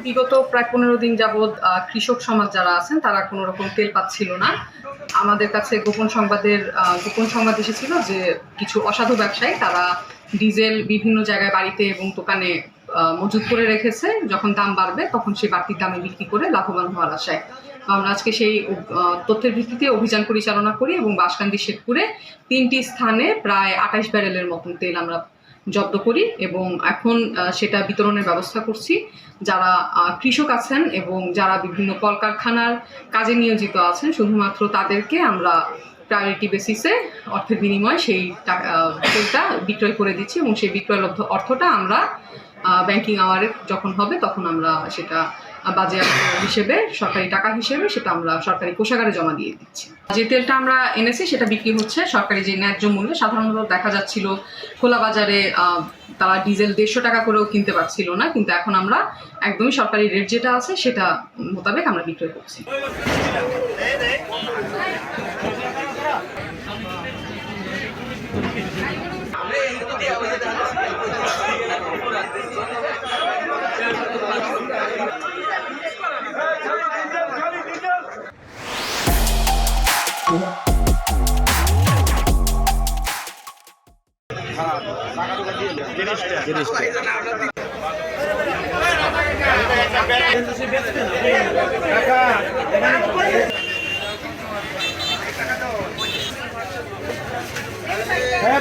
বিগত প্রায় 15 দিন যাবৎ কৃষক সমাজ যারা আছেন তারা কোনো রকম তেল পাচ্ছিল না। আমাদের কাছে গোপন সংবাদ এসেছিল যে কিছু অসাধু ব্যবসায়ী তারা ডিজেল বিভিন্ন জায়গায় বাড়িতে এবং দোকানে মজুত করে রেখেছে, যখন দাম বাড়বে তখন সেই বাড়তির দামে বিক্রি করে লাভবান হওয়ার আশায়। আমরা আজকে সেই তথ্যের ভিত্তিতে অভিযান পরিচালনা করি এবং বাঁশকান্দি শেখপুরে 3টি স্থানে প্রায় 28 ব্যারেলের মতন তেল আমরা জব্দ করি এবং এখন সেটা বিতরণের ব্যবস্থা করছি। যারা কৃষক আছেন এবং যারা বিভিন্ন কলকারখানার কাজে নিয়োজিত আছেন শুধুমাত্র তাদেরকে আমরা প্রায়োরিটি বেসিসে অর্থের বিনিময়ে সেই তেলটা বিক্রয় করে দিচ্ছি এবং সেই বিক্রয়লব্ধ অর্থটা আমরা ব্যাংকিং আওয়ারে যখন হবে তখন আমরা সেটা বাজেয়াপ্ত হিসেবে সরকারি টাকা হিসেবে সেটা আমরা সরকারি কোষাগারে জমা দিয়ে দিচ্ছি। যে তেলটা আমরা এনেছি সেটা বিক্রি হচ্ছে সরকারি যে ন্যায্য মূল্যে। সাধারণত দেখা যাচ্ছিল খোলা বাজারে তারা ডিজেল 150 টাকা করেও কিনতে পারছিল না, কিন্তু এখন আমরা একদমই সরকারি রেট যেটা আছে সেটা মোতাবেক আমরা বিক্রয় করছি। হ্যাঁ